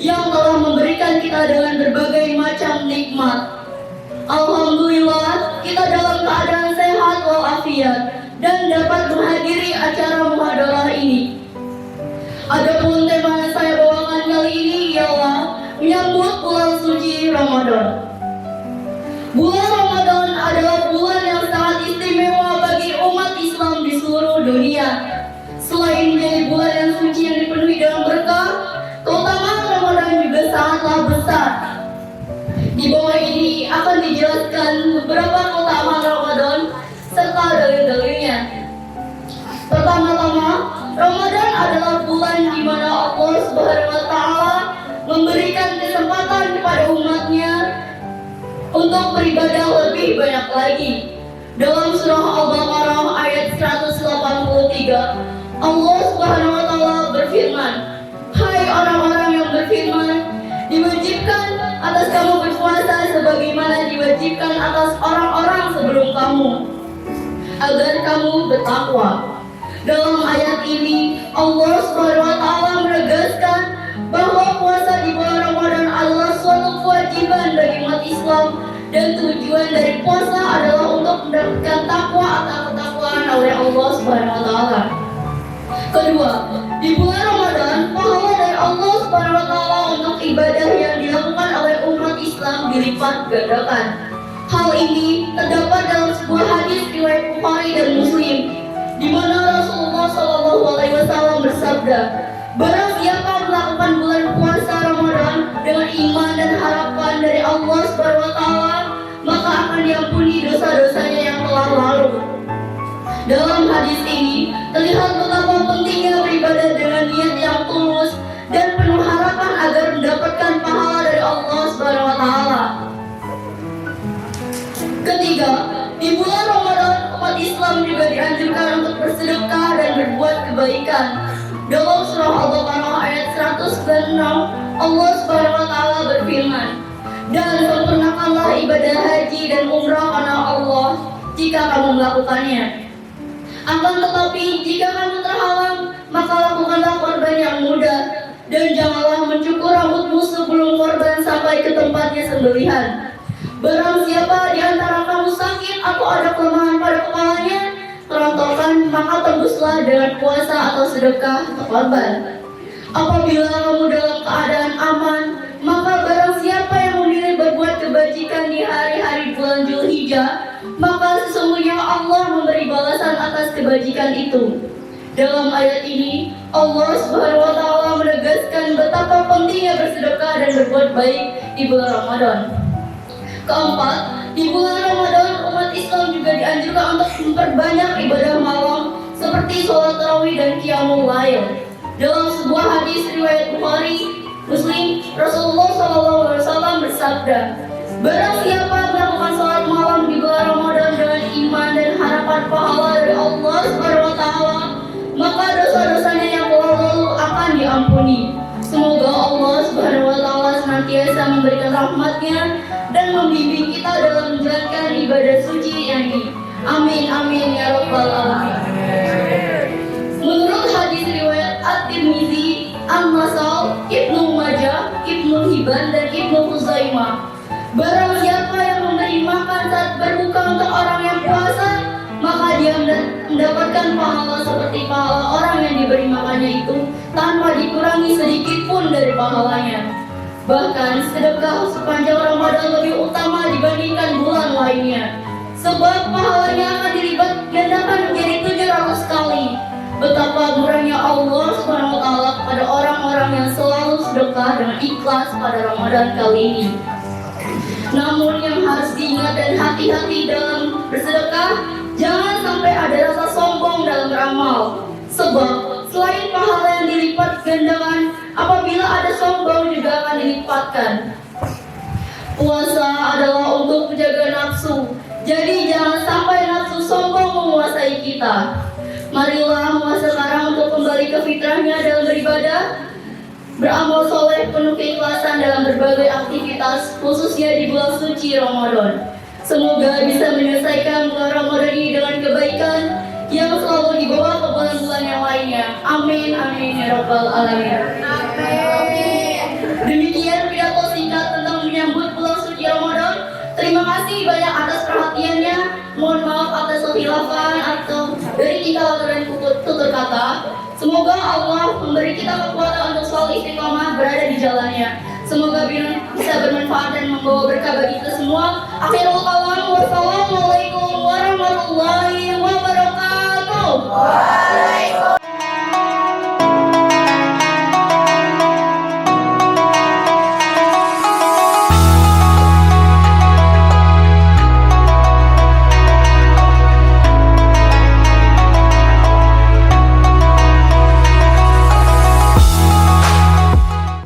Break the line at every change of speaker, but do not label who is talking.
yang telah memberikan kita dengan berbagai macam nikmat. Alhamdulillah, kita dalam keadaan sehat walafiat dan dapat menghadiri acara muhadarah ini. Adapun tema yang saya bawakan kali ini ialah menyambut bulan suci Ramadan. Bulan Ramadan adalah bulan yang sangat istimewa bagi umat Islam di seluruh dunia. Selain menjadi bulan yang suci yang dipenuhi dengan berkah, keutamaan Ramadan juga sangatlah besar. Di bawah ini akan dijelaskan beberapa keutamaan Ramadan serta dalil-dalilnya. Pertama-tama, Ramadan adalah bulan di mana Allah Subhanahu wa Ta'ala memberikan kesempatan kepada umatnya untuk beribadah lebih banyak lagi. Dalam surah Al-Baqarah ayat 183, Allah Subhanahu wa Ta'ala berfirman, "Hai orang-orang yang beriman, diwajibkan atas kamu berpuasa sebagaimana diwajibkan atas orang-orang sebelum kamu, agar kamu bertakwa." Dalam ayat ini, Allah Subhanahu wa Ta'ala menegaskan bahwa puasa di bulan Ramadan adalah suatu kewajiban bagi umat Islam, dan tujuan dari puasa adalah untuk mendapatkan takwa atau ketakwaan oleh Allah Subhanahu wa Ta'ala. Kedua, di bulan Ramadan, pahala dari Allah Subhanahu wa Ta'ala untuk ibadah yang dilakukan oleh umat Islam dilipat gandakan. Hal ini terdapat dalam sebuah hadis riwayat Bukhari dan Muslim, di mana Rasulullah SAW bersabda, "Barang siapa melakukan bulan puasa Ramadan dengan iman dan harapan dari Allah Subhanahu wa Ta'ala, maka akan diampuni dosa-dosanya yang telah lalu." Dalam hadis ini terlihat betapa pentingnya beribadah dengan niat yang tulus dan penuh harapan agar mendapatkan pahala dari Allah Subhanahu wa Ta'ala. Ketiga, di bulan Ramadan umat Islam juga dianjurkan untuk bersedekah dan berbuat kebaikan. Dalam surah Al-Baqarah ayat 196, Allah Subhanahu wa Ta'ala berfirman, "Dan sempurnakanlah ibadah haji dan umrah karena Allah jika kamu melakukannya. Akan tetapi jika kamu terhalang, maka lakukanlah korban yang mudah, dan janganlah mencukur rambutmu sebelum korban sampai ke tempatnya sembelihan. Barang siapa di antara kamu sakit atau ada kelemahan pada kepalanya, kerontokan, maka tembuslah dengan puasa atau sedekah ke korban. Apabila kamu dalam keadaan aman, maka barang siapa yang memilih berbuat kebajikan di hari-hari bulan Zulhijjah, maka sesungguhnya Allah memberi balasan atas kebajikan itu." Dalam ayat ini, Allah Subhanahu wa Ta'ala menegaskan betapa pentingnya bersedekah dan berbuat baik di bulan Ramadan. Keempat, di bulan Ramadan umat Islam juga dianjurkan untuk memperbanyak ibadah malam seperti sholat tarawih dan qiyamul lail. Dalam sebuah hadis riwayat Bukhari, Muslim, Rasulullah SAW bersabda, "Barang siapa melakukan sholat malam di bulan Ramadan dengan iman dan harapan pahala dari Allah Subhanahu wa Ta'ala, maka dosa-dosanya yang lalu akan diampuni." Semoga Allah Subhanahu wa Ta'ala senantiasa memberikan rahmat-Nya dan membimbing kita dalam menjalankan ibadah suci ini. Amin amin ya rabbal alamin. Menurut hadis riwayat At-Tirmizi, An-Nasai, Ibnu Majah, Ibnu Hibban dan Ibnu Khuzaimah, barang siapa yang memberi makan saat berbuka untuk orang yang puasa, maka dia mendapatkan pahala seperti pahala orang yang diberi makannya itu tanpa dikurangi sedikit pun dari pahalanya. Bahkan sedekah sepanjang Ramadan lebih utama dibandingkan bulan lainnya, sebab pahalanya akan dilipat gandakan menjadi 700 kali. Betapa murahnya Allah Subhanahu wa Ta'ala kepada orang-orang yang selalu sedekah dengan ikhlas pada Ramadan kali ini. Namun yang harus diingat dan hati-hati dalam bersedekah, jangan sampai ada rasa sombong dalam beramal. Sebab selain pahala yang dilipat gandakan, apabila ada sombong juga akan dilipatkan. Puasa adalah untuk menjaga nafsu, jadi jangan sampai nafsu sombong menguasai kita. Marilah mulai sekarang untuk kembali ke fitrahnya dalam beribadah, beramal soleh penuh keikhlasan dalam berbagai aktivitas, khususnya di bulan suci Ramadan. Semoga bisa menyelesaikan bulan Ramadan ini dengan kebaikan yang selalu dibawa ke bulan-bulan yang lainnya. Amin amin ya rabbal alamin.
Amin.
Demikian pidato singkat tentang menyambut bulan suci Ramadan. Terima kasih banyak atas perhatiannya. Mohon maaf atas kekhilafan atau dari tingkah laku dan tutur kata. Semoga Allah memberi kita kekuatan untuk selalu istiqomah berada di jalannya. Semoga bisa bermanfaat dan membawa berkah bagi kita semua. Akhirul kalam, wassalamualaikum warahmatullahi wabarakatuh.